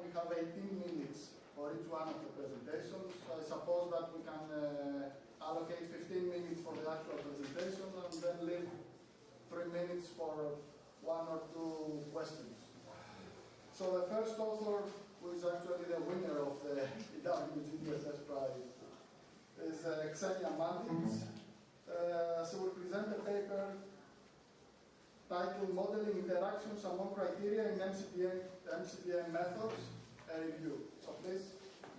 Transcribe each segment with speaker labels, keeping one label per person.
Speaker 1: we have 18 minutes for each one of the presentations. So I suppose that we can allocate 15 minutes for the actual presentation and then leave 3 minutes for 1 or 2 questions. So the first author, who is actually the winner of the EWGDSS prize, is Xenia Mantins. She will present a paper titled Modeling Interactions Among Criteria in MCDM Methods, a review. So please,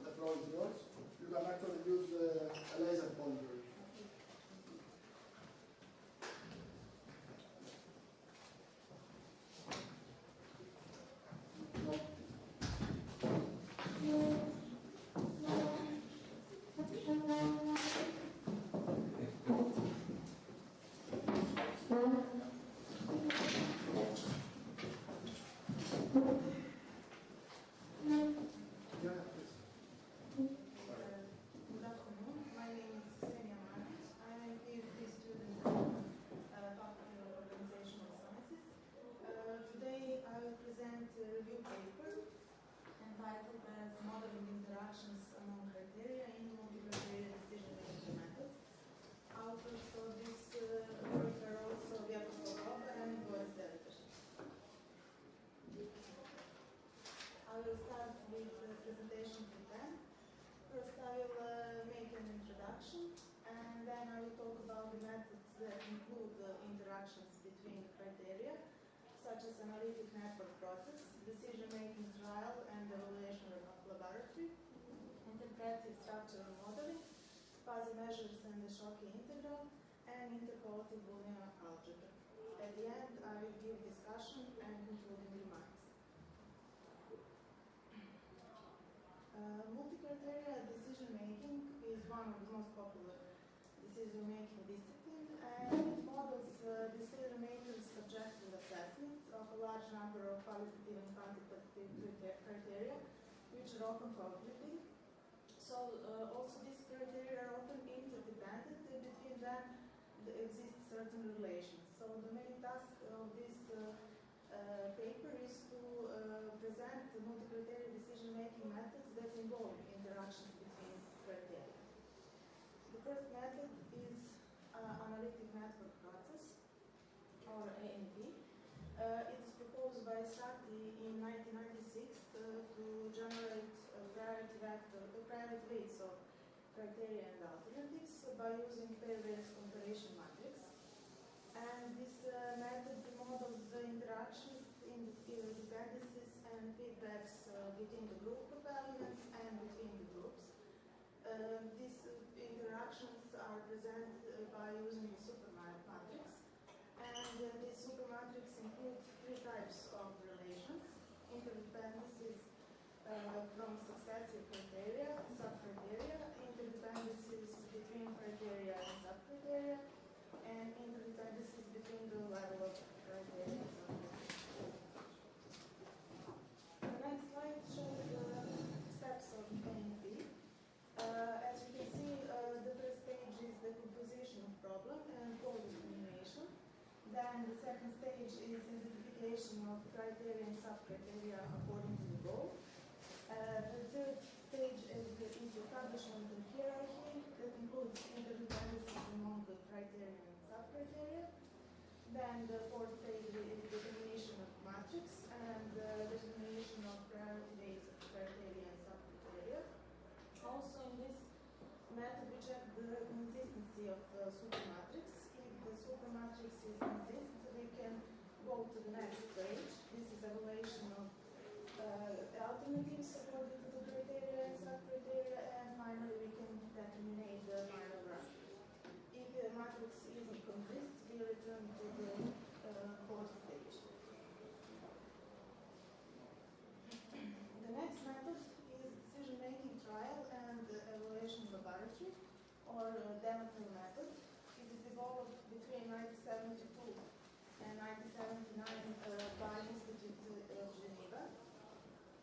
Speaker 1: the floor is yours. You can actually use a laser pointer.
Speaker 2: I will start with the presentation content. First, I will make an introduction, and then I will talk about the methods that include the interactions between the criteria, such as analytic network process, decision-making trial and evaluation laboratory, interpretive structural modeling, fuzzy measures and the Schottky integral, and interquality Boolean algebra. At the end, I will give discussion and concluding remarks. Multi-criteria decision-making is one of the most popular decision-making disciplines, and it models decision-makers' subjective assessments of a large number of qualitative and quantitative criteria, which are often cognitive. So also these criteria are often interdependent, and between them there exist certain relations. So the main task of this paper is to present the multi-criteria decision-making methods that involve interactions between criteria. The first method is analytic network process, or ANP. It is proposed by Sati in 1996 to generate private weights of criteria and alternatives by using pair-based comparison matrix. And this method models the interactions in the dependencies and feedbacks between the group of elements and between the groups. These interactions are presented by using the supermatrix. And this supermatrix includes 3 types of relations: interdependencies from successive criteria, subcriteria, interdependencies between criteria and subcriteria, and interdependencies between the level of criteria and subcriteria. The next slide shows the steps of ANP. As you can see, the first stage is the composition of problem and goal determination. Then the second stage is identification of criteria and subcriteria according to the goal. The third stage is the establishment of hierarchy that includes interdependencies among the criteria and subcriteria. Then the fourth stage is determination of matrix and determination of priority weights of criteria and subcriteria. Also in this method we check the consistency of the supermatrix. If the supermatrix is consistent, we can go to the next stage. This is evaluation of alternatives according to the criteria and subcriteria, and finally we can determine the final rank. If the matrix isn't consistent, we return to the fourth stage. The next method is decision-making trial and evaluation laboratory, or Demeter method. It is developed between 1972 and 1979 by Institute of Geneva.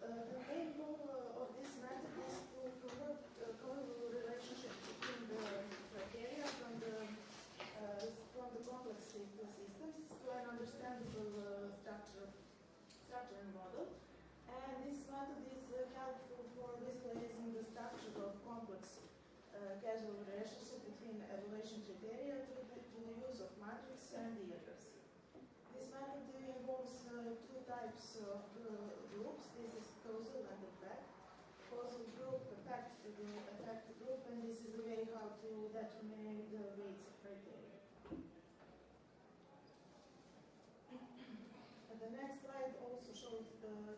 Speaker 2: The main goal of this method is to convert a causal relationship between the criteria from the complex systems to an understandable structure and model. And this method is causal relationship between evaluation criteria to the use of matrix and diagrams. This method involves two types of groups. This is causal and effect. Causal group affects the effect group, and this is the way how to determine the weights of criteria. The next slide also shows the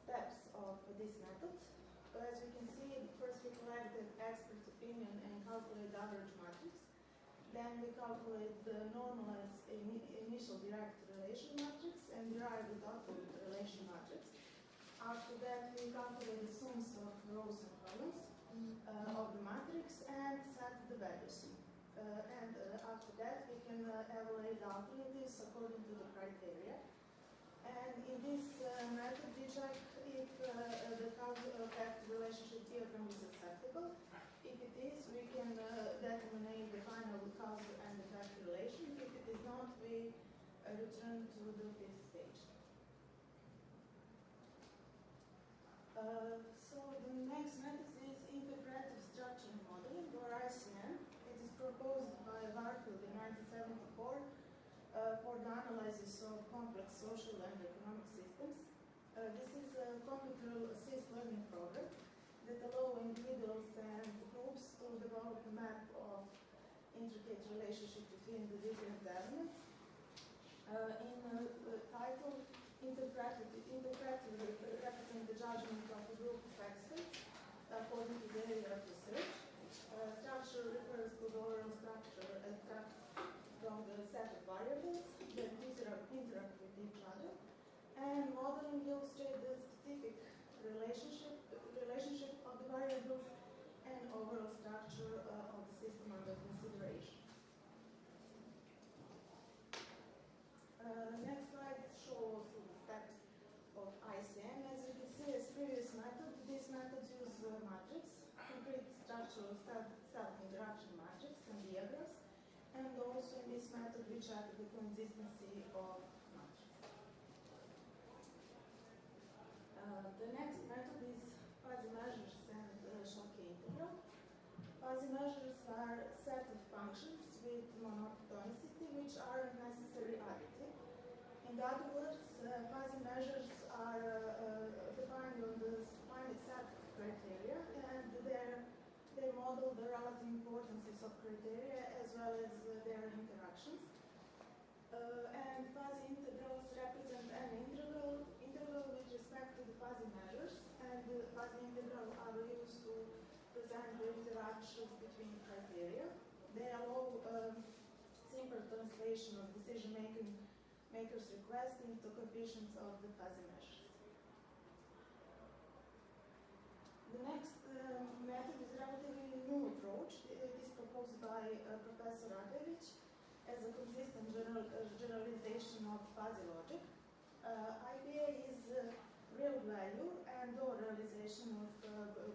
Speaker 2: steps of this method. As we can see, first we collect the expert opinion and calculate the average matrix. Then we calculate the normalized initial direct relation matrix and derive the total relation matrix. After that, we calculate the sums of rows and columns of the matrix and set the values. After that, we can evaluate the alternatives according to the criteria. And in this method, we check if the cause-effect relationship diagram is acceptable. If it is, we can determine the final cause and effect relation. If it is not, we return to the fifth stage. So the next method is interpretive structural modeling, or ICM. It is proposed by Warfield in 1974 for the analysis of complex social and economic systems. This is a computer-assisted learning program that allows individuals and groups to develop a map of intricate relationship between the different elements. In the title, interpretive represents the judgment of a group of experts according to the area of research. Structure refers to the overall structure extract from the set of variables that interact with each other. And modeling illustrates the specific relationship of the variables and overall structure of the system under consideration. Next slide shows the steps of ICM. As you can see, as previous method, this method uses matrix, concrete structural self-interaction matrix and diagrams, and also in this method we check the consistency of matrix. The next method is fuzzy measures and Schottky integral. Fuzzy measures are a set of functions with monotonicity which are necessary additive. In other words, fuzzy measures are defined on the finite set of criteria, and they model the relative importances of criteria as well as their interactions. And fuzzy integrals represent an integral with respect to the fuzzy measures, and the fuzzy integrals are used to present the interactions between criteria. They allow simple translation of decision-makers' request into coefficients of the fuzzy measures. The next method is a relatively new approach. It is proposed by Professor Radevich as a consistent generalization of fuzzy logic. IPA is real value and or realization of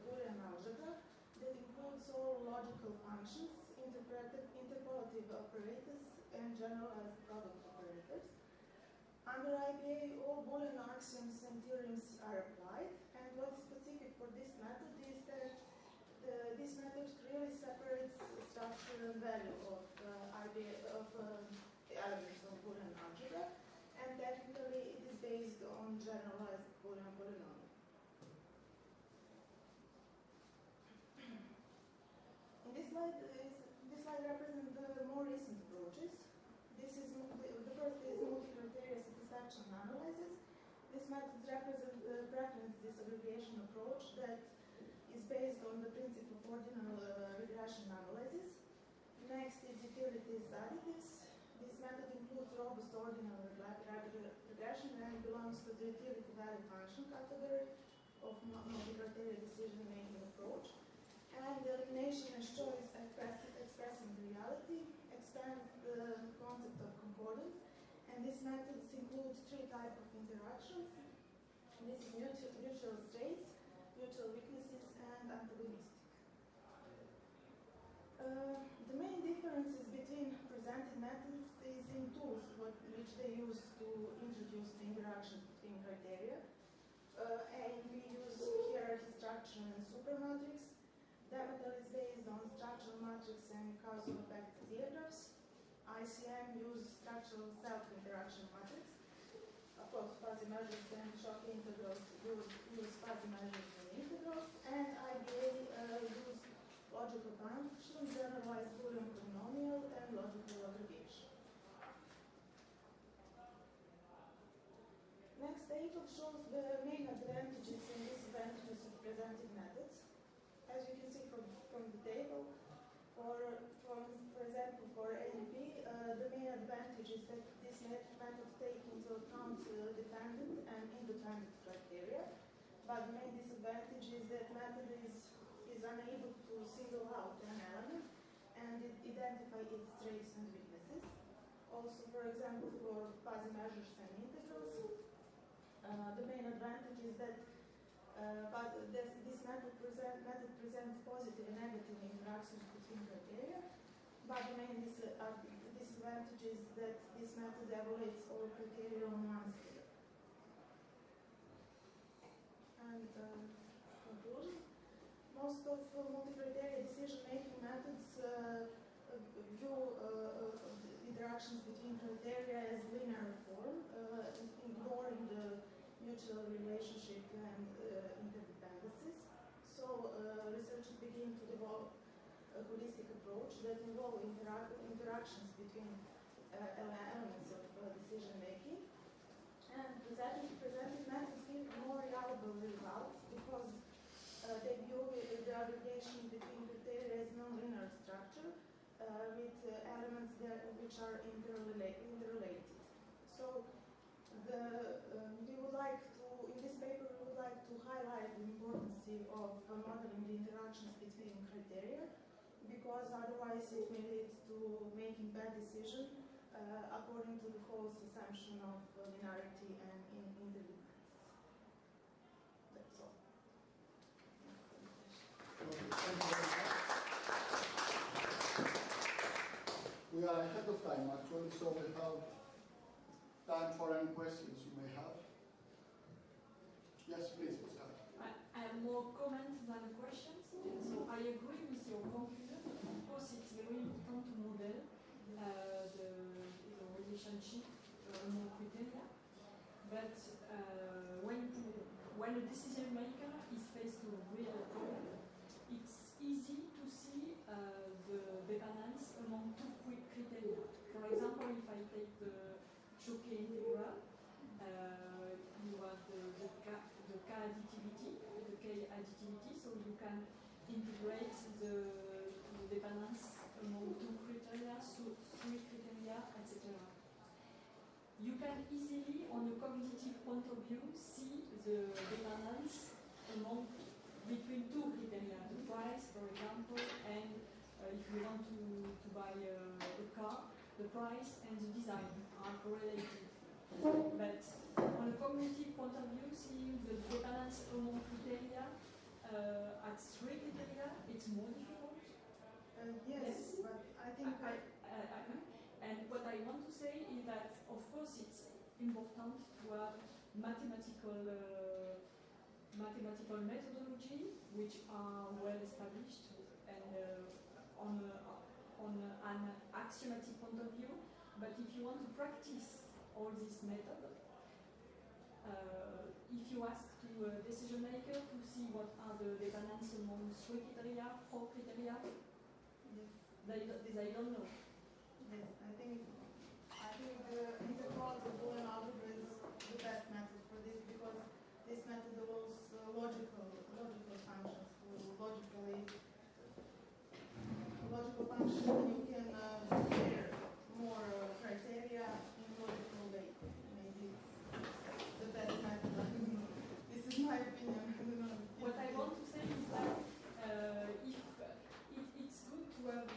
Speaker 2: Boolean algebra that includes all logical functions, interpolative operators, and generalized product operators. Under IPA, all Boolean axioms and theorems are applied, and what is specific for this method is that this method clearly separates structure and value of the elements of Boolean algebra, and technically it is based on generalized Boolean polynomial. This slide represents the more recent approaches. The first is multi-criteria satisfaction analysis. This method represents the preference disaggregation approach that is based on the principle of ordinal regression analysis. Next is utilities additives. This method includes robust ordinal regression and belongs to the utility value function category of multi-criteria decision-making approach. And the elimination as choice expressing reality expands the concept of concordance. And these methods include three types of interactions. This is mutual states, mutual weaknesses, and antagonistic. The main differences between presented methods is in tools which they use to introduce the interactions between criteria. And we use hierarchy structure and supermatrix. Demeter is based on structural matrix and causal effect diagrams. ICM use structural self-interaction matrix. Of course, fuzzy measures and shock integrals use fuzzy measures and integrals. And IBA use logical function, generalized Boolean polynomial, and logical aggregation. Next table shows the main advantages and disadvantages of presented methods. As you can see from the table, for example, for ANP, the main advantage is that this method takes into account dependent and independent criteria. But the main disadvantage is that method is unable to single out an element and identify its strengths and weaknesses. Also, for example, for fuzzy measures and integrals, the main advantage is that this method presents positive and negative interactions between criteria, but the main disadvantage is that this method evaluates all criteria on one scale. And conclusion, most of multi-criteria decision-making methods view interactions between criteria as linear form, ignoring the mutual relationship and interdependencies. So researchers begin to develop a holistic approach that involves interactions between elements of decision making. And presented methods give more reliable results because they view the aggregation between criteria as non-linear structure with elements which are interrelated. So we would like to, in this paper, we would like to highlight the importance of modeling the interactions between criteria, because otherwise it may lead to making bad decisions according to the false assumption of linearity and interdependence. That's all.
Speaker 1: Thank you very much. We are ahead of time actually, so we have time for any questions you may have. Yes, please, Pascal.
Speaker 3: I have more comments than questions. So I agree with your conclusion. Of course, it's very important to model the relationship among criteria. But when a decision maker is faced with a real problem, it's easy to see the dependence among two criteria. For example, if I take the Choquet integral, you have the k-additivity, so you can integrate the dependence among two criteria, so three criteria, etc. You can easily, on a cognitive point of view, see the dependence between two criteria, the price, for example, and if you want to buy a car, the price and the design are correlated. But on a cognitive point of view, seeing the dependence among criteria at three criteria, it's more difficult.
Speaker 2: Yes, but I think
Speaker 3: and what I want to say is that, of course, it's important to have mathematical methodology which are well established and on an axiomatic point of view. But if you want to practice all this method, if you ask to a decision maker to see what are the dependence among three criteria, four criteria,
Speaker 2: yes,
Speaker 3: they don't know.
Speaker 2: yes, I think the interquartile Boolean algebra is the best method for this, because this method allows logical functions to logical functions, and you can compare more criteria in logical way. Maybe it's the best method. This is my opinion.
Speaker 3: What I want to say is that it's good to have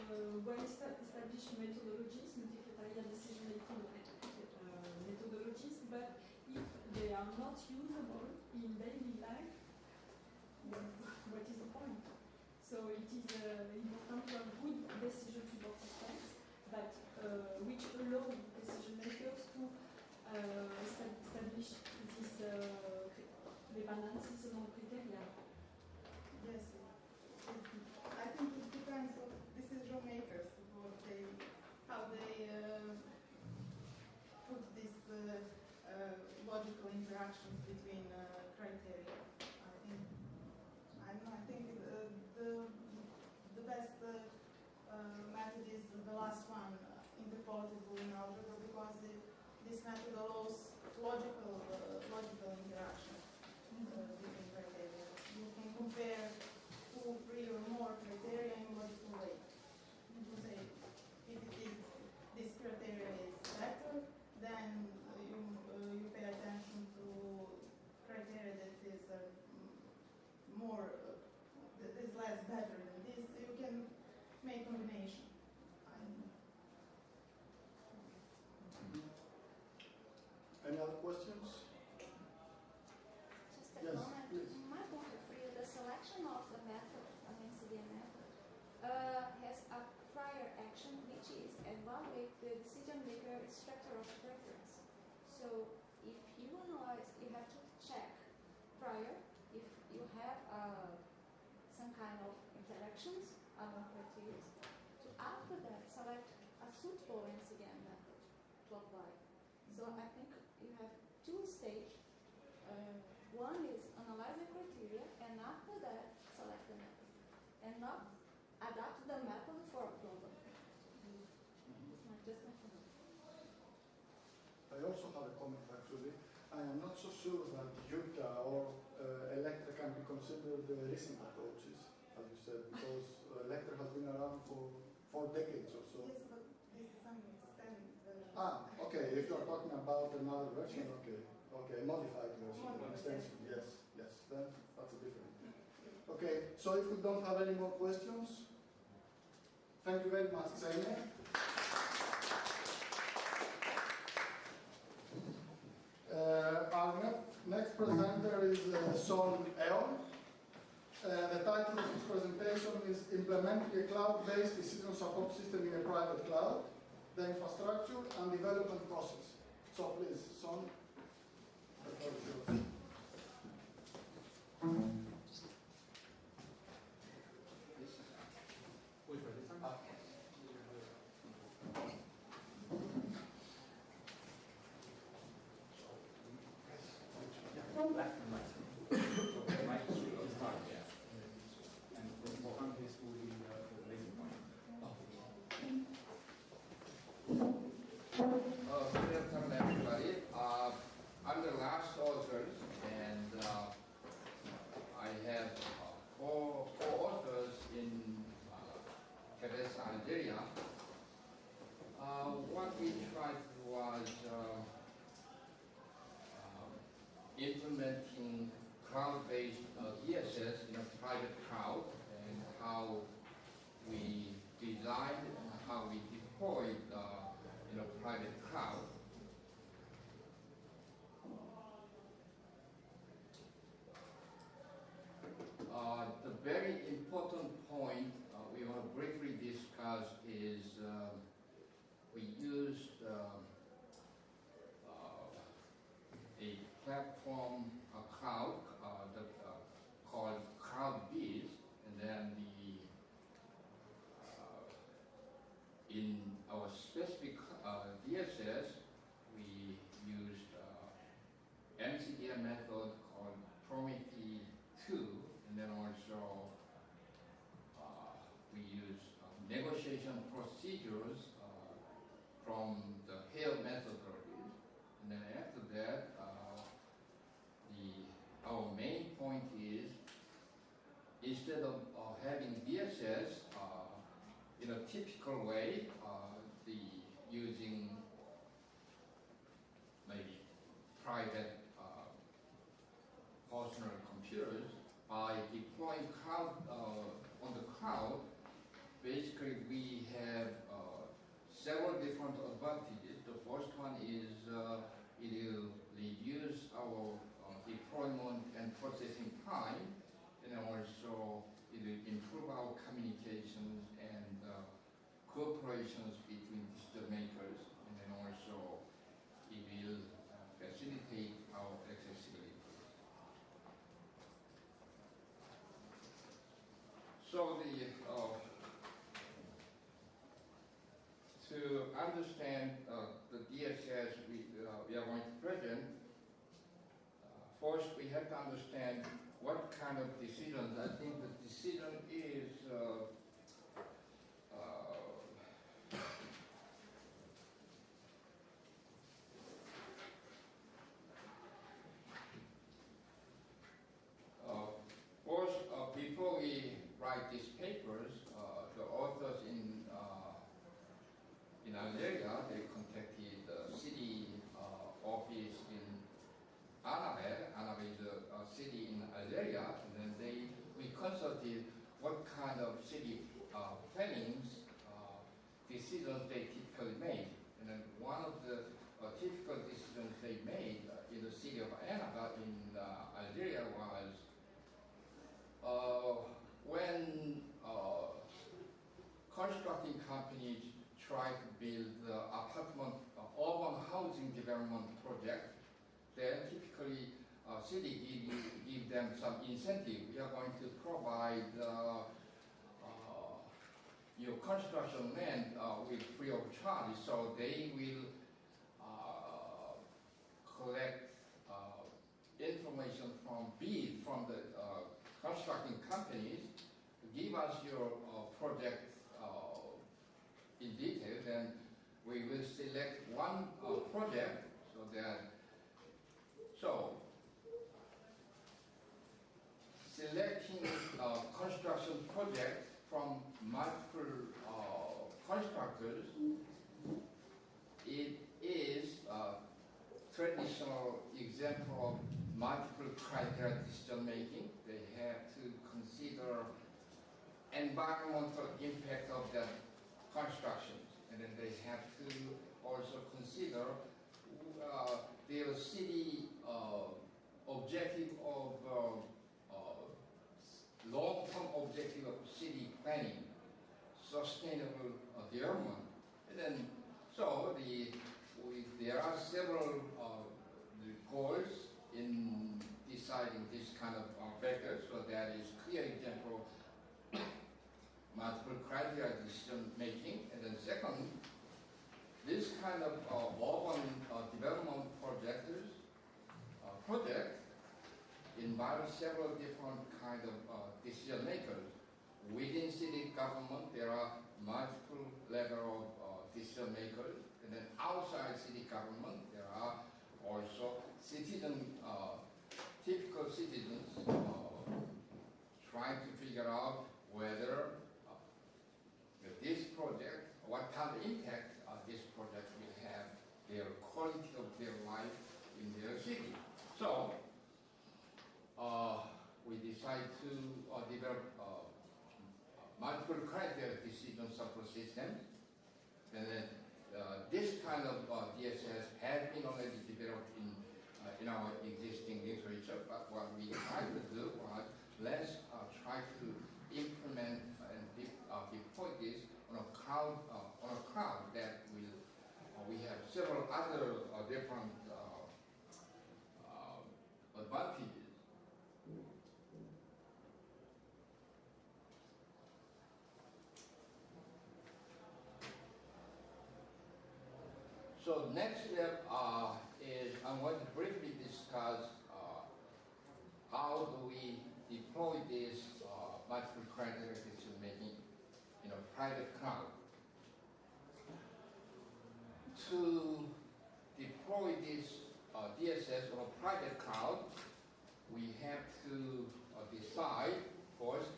Speaker 3: well-established methodologies, multi-criteria decision-making methodologies, but if they are not usable in daily life, what is the point? So it is important to have good decision support systems that which allow decision makers to establish these dependencies among criteria.
Speaker 2: Yes. logical interactions between criteria. I think the best method is the last one, interpolated Boolean algebra, because this method allows logical interaction between criteria. You can compare 2, 3, or more criteria in logical way. You say if this criteria is better, then you pay attention to criteria that is that is less better than this. You can make combination.
Speaker 1: Any other questions?
Speaker 4: Just a
Speaker 1: Yes,
Speaker 4: comment.
Speaker 1: please.
Speaker 4: In my point of view, the selection of the method, an MCDM method, has a prior action, which is evaluate the decision maker structure of preference. So if you analyze, you have to check prior if you have some kind of interactions among criteria. To after that, select a suitable MCDM method to apply. So I think you have two stages. One is analyze the criteria, and after that, select the method. And not adapt the method for a problem. Just my comment.
Speaker 1: I also have a comment actually. I am not so sure that Utah or Electra can be considered recent approaches, as you said, because Electra has been around for 4 decades or so.
Speaker 2: Yes, but this is something standing.
Speaker 1: Ah, okay. If you are talking about another version, okay, okay, modified version, an extension. Yes, yes. Then that's a different. Okay. So if we don't have any more questions, thank you very much, Xenia. Our next presenter is Son Eon. The title of his presentation is Implementing a Cloud-Based Decision Support System in a Private Cloud, the Infrastructure and Development Process. So please, Son, the floor is yours.
Speaker 5: Good afternoon, everybody. I'm the last author, and I have four authors in Quebec, Algeria. What we tried was implementing cloud-based DSS in a private cloud, and how we designed and how we deployed in a private cloud. The very important point we want to briefly discuss is we used a platform, a cloud called CloudBiz, and then in our specific DSS, we used MCDM method called Prometheus 2, and then also we use negotiation procedures from the Hale methodology. And then after that, our main point is, instead of having DSS in a typical way, using maybe private personal computers, by deploying cloud on the cloud, basically we have several different advantages. The first one is it will reduce our deployment and processing time, and also it will improve our communications and cooperations between decision makers, and then also it will facilitate our accessibility. So to understand the DSS, we are going understand what kind of decisions. I think the decision is first, before we write these papers, the authors in Algeria, they contacted the city office in Annabelle. Annabelle is a city in Algeria, and then we consulted what kind of city plannings decisions they typically made. And then one of the typical decisions they made in the city of Annabelle in Algeria was when constructing companies try to build apartment urban housing development project, then typically city give them some incentive. We are going to provide your construction land with free of charge, so they will collect information from the constructing companies, give us your project in detail, then we will select one project so selecting construction project from multiple constructors, it is a traditional example of multiple criteria decision making. They have to consider environmental impact of the constructions, and then they have to also consider their city objective of long-term objective of city planning, sustainable development, and then there are several goals in deciding this kind of factors. So that is clear example of multiple criteria decision making. And then second, this kind of urban development project involves several different kind of decision makers. Within city government, there are multiple level of decision makers, and then outside city government, there are also typical citizens trying to figure out whether this project, what kind of impact this project will have, their quality of their life in their city. So we decide to develop multiple criteria decision support systems, and then this kind of DSS has been already developed in our existing literature, but what we tried to do was let's try to implement and deploy this on a cloud that will we have several other different advantages. So next step is I'm going to briefly discuss how do we deploy this multiple criteria decision making in a private cloud. To deploy this DSS on a private cloud, we have to decide first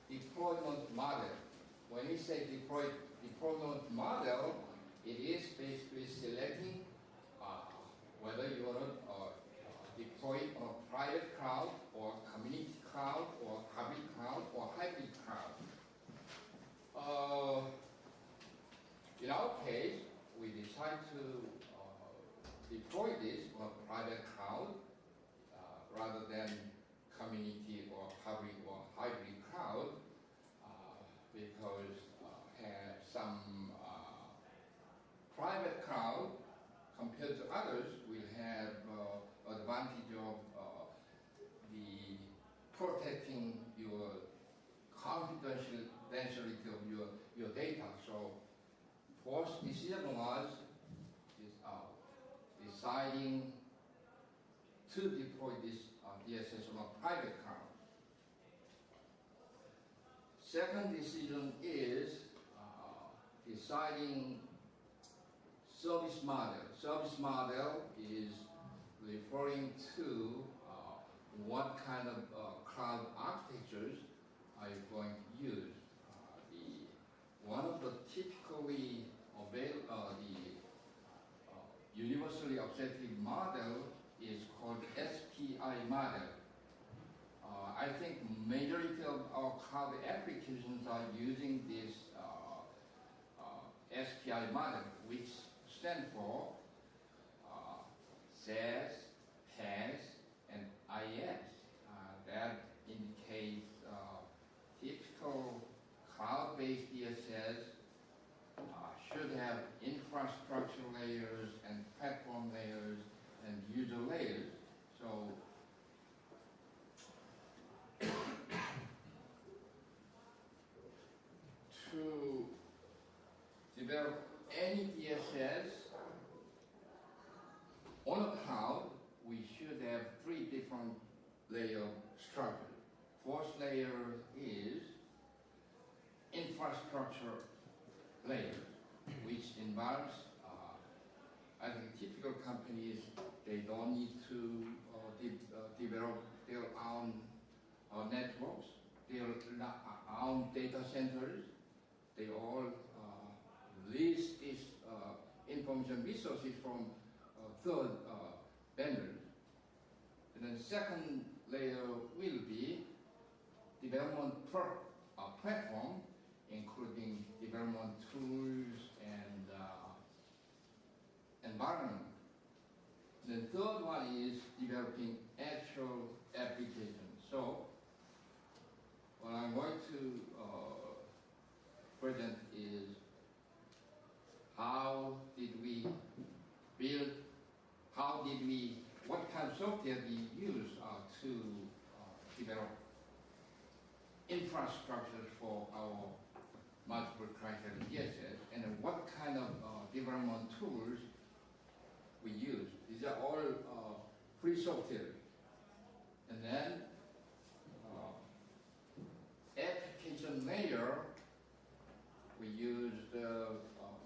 Speaker 5: deployment model. When we say deployment model, it is basically selecting whether you want to deploy on a private cloud or community cloud or public cloud or hybrid cloud. In our case, we decide to deploy this on a private cloud rather than community or public or hybrid cloud because some private cloud compared to others will have advantage of the protecting your confidentiality of your data. So first decision was deciding to deploy this DSS on a private cloud. Second decision is deciding service model. Service model is referring to what kind of cloud architectures are you going to use. One of the typically universally accepted model is called SPI model. I think majority of our cloud applications are using this SPI model, which stands for SAS, PaaS, and IaaS. That indicates typical cloud-based DSS should have infrastructure layers and platform layers and user layers. So to develop any DSS on a cloud, we should have three different layer structure. First layer is infrastructure layer, which involves, I think typical companies, they don't need to develop their own networks, their own data centers. They all lease these information resources from third vendors. And then second layer will be development platform, including development tools and environment. The third one is developing actual applications. So what I'm going to present is what kind of software we use to develop infrastructure for our multiple criteria DSS, and what kind of development tools we use. These are all free software. And then application layer, we use the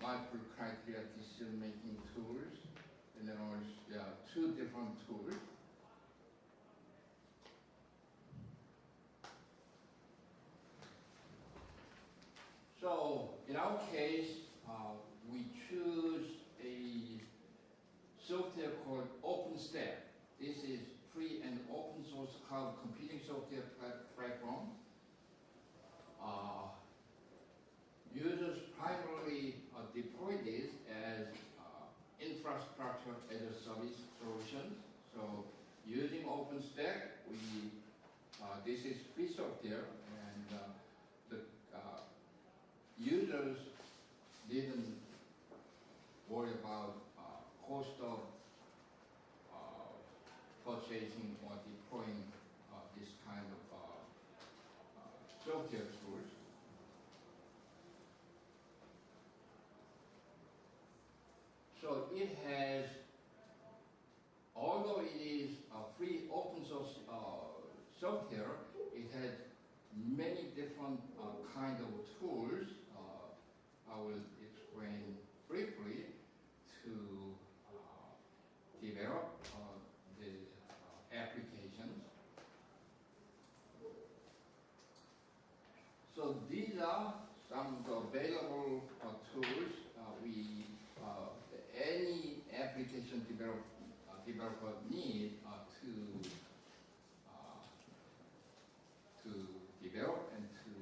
Speaker 5: multiple criteria decision-making tools, and then there are two different tools. So in our case, we choose a software called OpenStack. This is free and open source cloud computing software platform. Users primarily deploy this as infrastructure as a service solution. So using OpenStack, this is free software, and the users didn't worry about cost of purchasing or deploying this kind of software tools. So it has, although it is a free open source software, it has many different kind of tools. I will explain briefly to develop the applications. So these are some of the available tools. Any application developer need to develop and to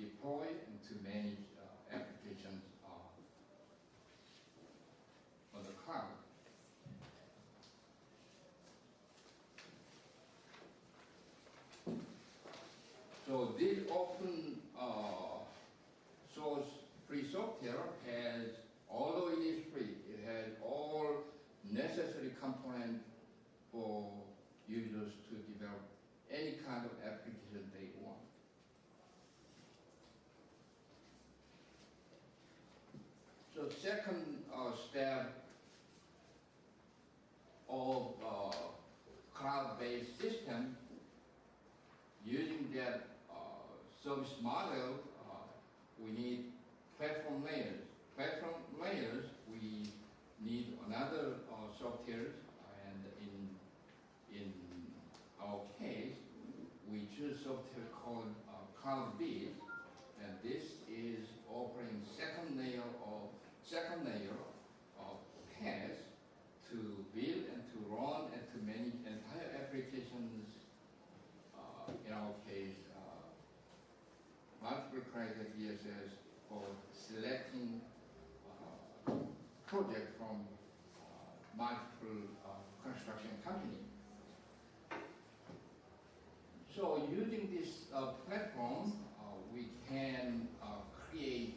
Speaker 5: deploy and to manage applications on the cloud. So this open source free software has, although it is free, it has all necessary components for users to develop any kind of application they want. So second step of cloud-based system, using that service model, we need platform layers. Platform layers, we need another software, and in our case, we choose software called CloudBees, and this is offering second layer of PaaS to build and to run and to manage entire applications. In our case, multiple criteria DSS for selecting project from multiple construction company. So using this platform, we can create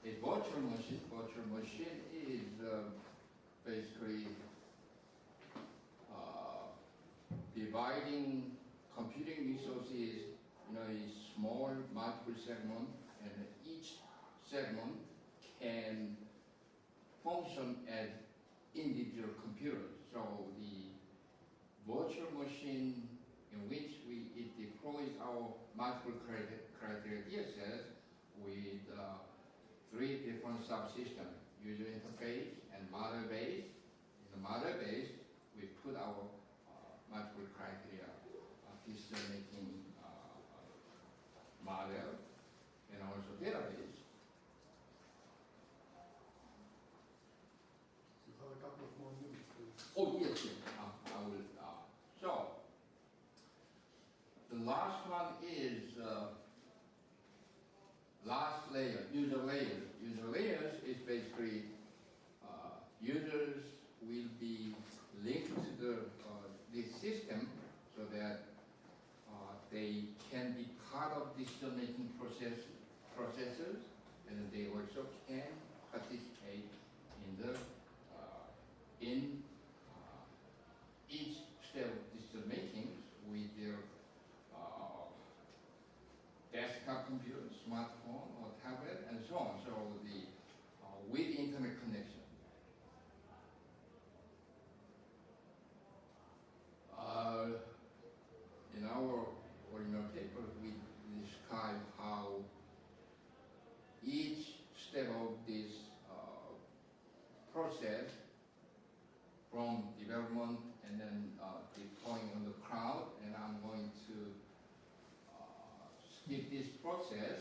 Speaker 5: a virtual machine. Virtual machine is basically dividing computing resources in a small multiple segment, and each segment can function as individual computers. So the virtual machine in which it deploys our multiple criteria DSS with 3 different subsystems: user interface and model base. In the model base, we put our multiple criteria decision-making model and also database.
Speaker 1: You have a couple of more minutes, please.
Speaker 5: Oh, yes, yes. I will. So, the last one is last layer, user layers. User layers is basically users will be linked to this system so that they can be part of decision-making processes, and they also can participate in the each step of decision-making with their desktop computer, smartphone, or tablet, and so on. So the with internet connection. In our original paper, we describe how each step of this process, from development and then deploying on the cloud, and I'm going to skip this process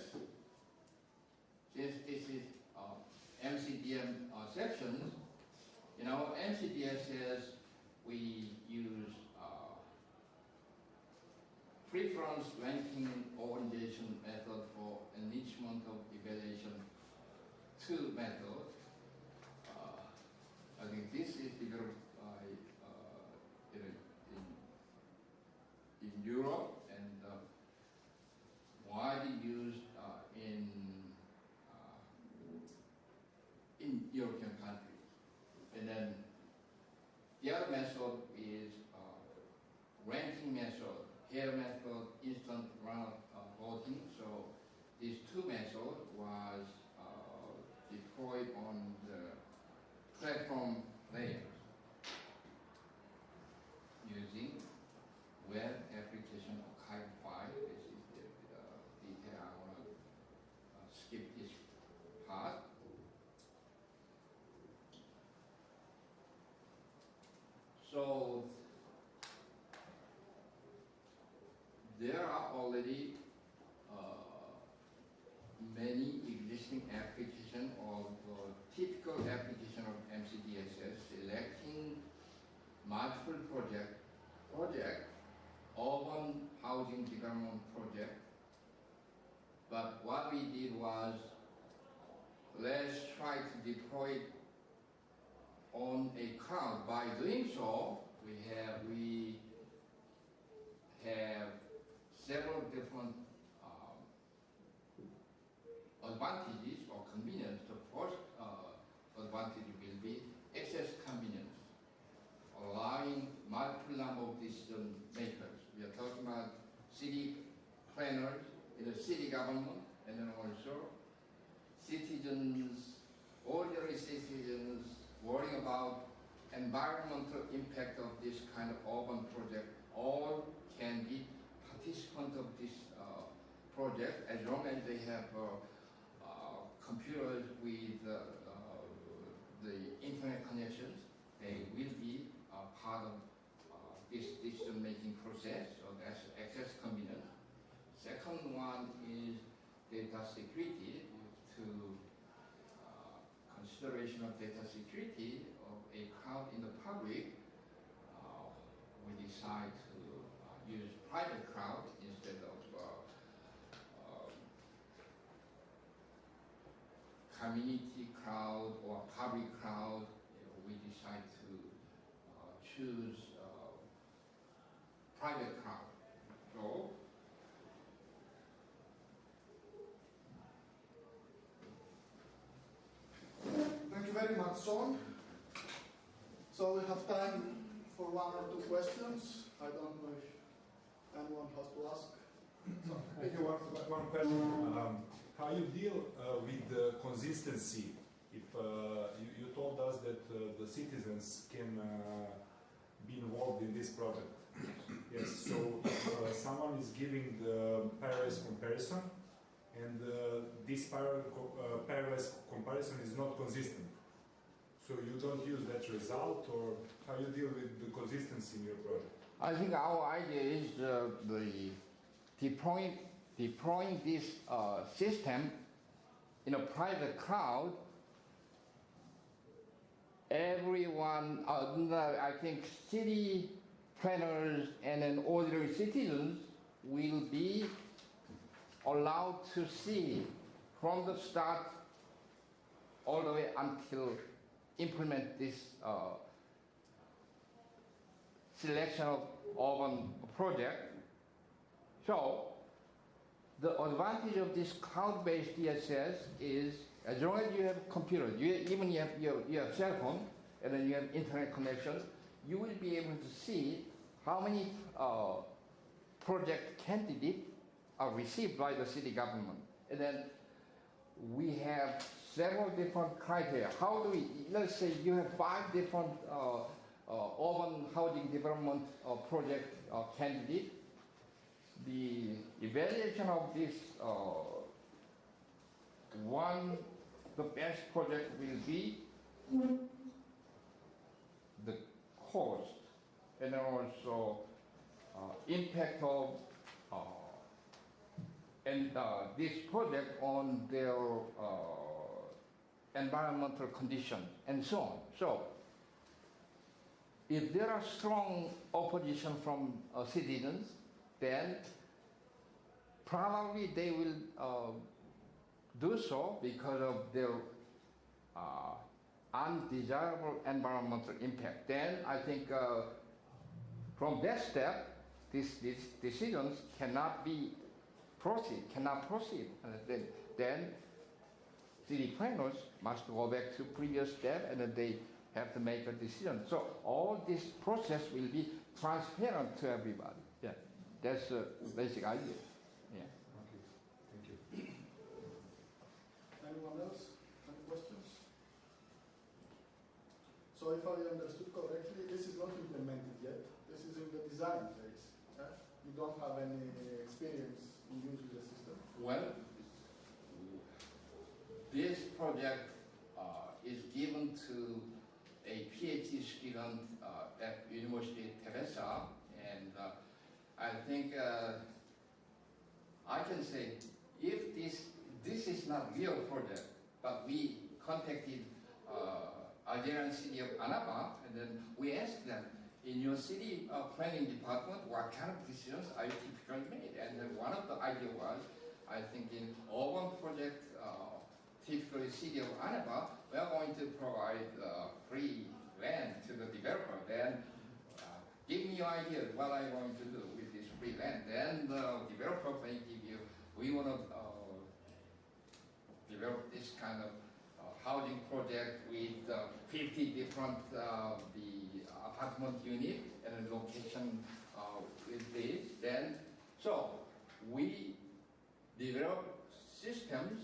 Speaker 5: since this is MCDM sections. In our MCDSS, we use preference ranking organization method for enrichment of evaluation 2 method. I think this is developed by in Europe and widely used in European countries. And then the other method is ranking method, hair method, instant runout voting. So these 2 methods was deployed on the platform layers using web application archive file. This is the detail. I want to skip this part. So there are already many existing applications of typical application of MCDSS, selecting multiple project, urban housing development project. But what we did was, let's try to deploy it on a cloud. By doing so, we have several different advantages or convenience. The first advantage will be access convenience, allowing multiple number of decision makers. We are talking about city planners in the city government, and then also citizens, ordinary citizens worrying about environmental impact of this kind of urban project, all can be participants of this project as long as they have computers with the internet connections. They will be part of this decision-making process, so that's access convenience. Second one is data security. To consideration of data security of a cloud in the public, we decide to use private cloud instead of community cloud or public cloud. We decide to choose private cloud. So
Speaker 1: thank you very much, Sean. So we have time for one or two questions. I don't know if anyone has to ask.
Speaker 6: I have one question. How you deal with the consistency? If you told us that the citizens can be involved in this project. Yes, so if someone is giving the pairwise comparison and this pairwise comparison is not consistent, so you don't use that result, or how you deal with the consistency in your project?
Speaker 5: I think our idea is deploying this system in a private cloud. Everyone, I think city planners and then ordinary citizens will be allowed to see from the start all the way until implement this selection of urban project. So the advantage of this cloud-based DSS is, as long as you have computer, even you have cell phone, and then you have internet connection, you will be able to see how many project candidates are received by the city government. And then we have several different criteria. How do we, let's say you have 5 different urban housing development project candidates. The evaluation of this the best project will be the cost and then also impact of this project on their environmental conditions and so on. So if there are strong opposition from citizens, then probably they will do so because of their undesirable environmental impact. Then I think from that step, these decisions cannot proceed. Then city planners must go back to previous step and then they have to make a decision. So all this process will be transparent to everybody. Yeah, that's the basic idea. Yeah.
Speaker 6: Okay, thank you.
Speaker 1: Anyone else? Any questions? So if I understood correctly, this is not implemented yet. This is in the design phase. Yeah? You don't have any experience in using the system.
Speaker 5: Well, this project is given to a PhD student at University of Teresa, and I think I can say if this is not real project, but we contacted Algerian city of Annaba, and then we asked them, in your city planning department, what kind of decisions are you typically made? And then one of the idea was, I think in urban project, typically city of Annaba, we are going to provide free land to the developer. Then give me your idea what are you going to do with this free land. Then the developer may give you, we want to develop this kind of housing project with 50 different the apartment unit and a location with this. Then, so we develop systems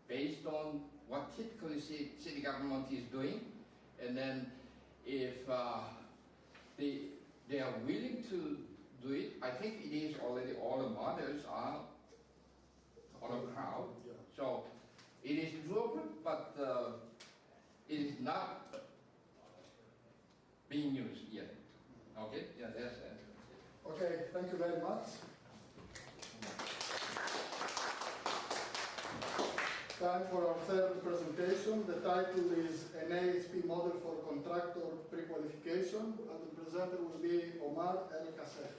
Speaker 5: based on what typically city government is doing, and then if they are willing to do it, I think it is already all the models are on a cloud.
Speaker 1: Yeah.
Speaker 5: So it is doable, but it is not being used yet. Okay? Yeah, that's it.
Speaker 1: Okay, thank you very much. Time for our third presentation. The title is an AHP model for contractor pre-qualification, and the presenter will be Omar El Kasser.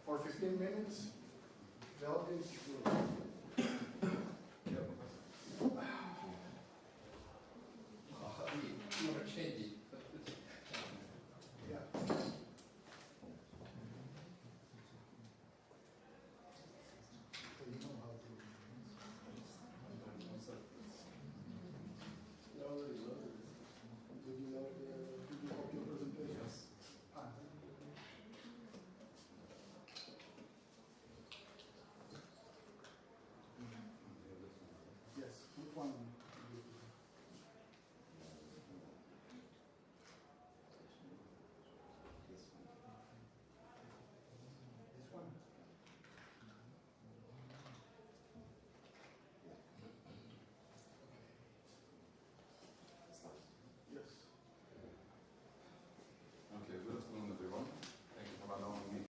Speaker 1: For 15 minutes, the audience will.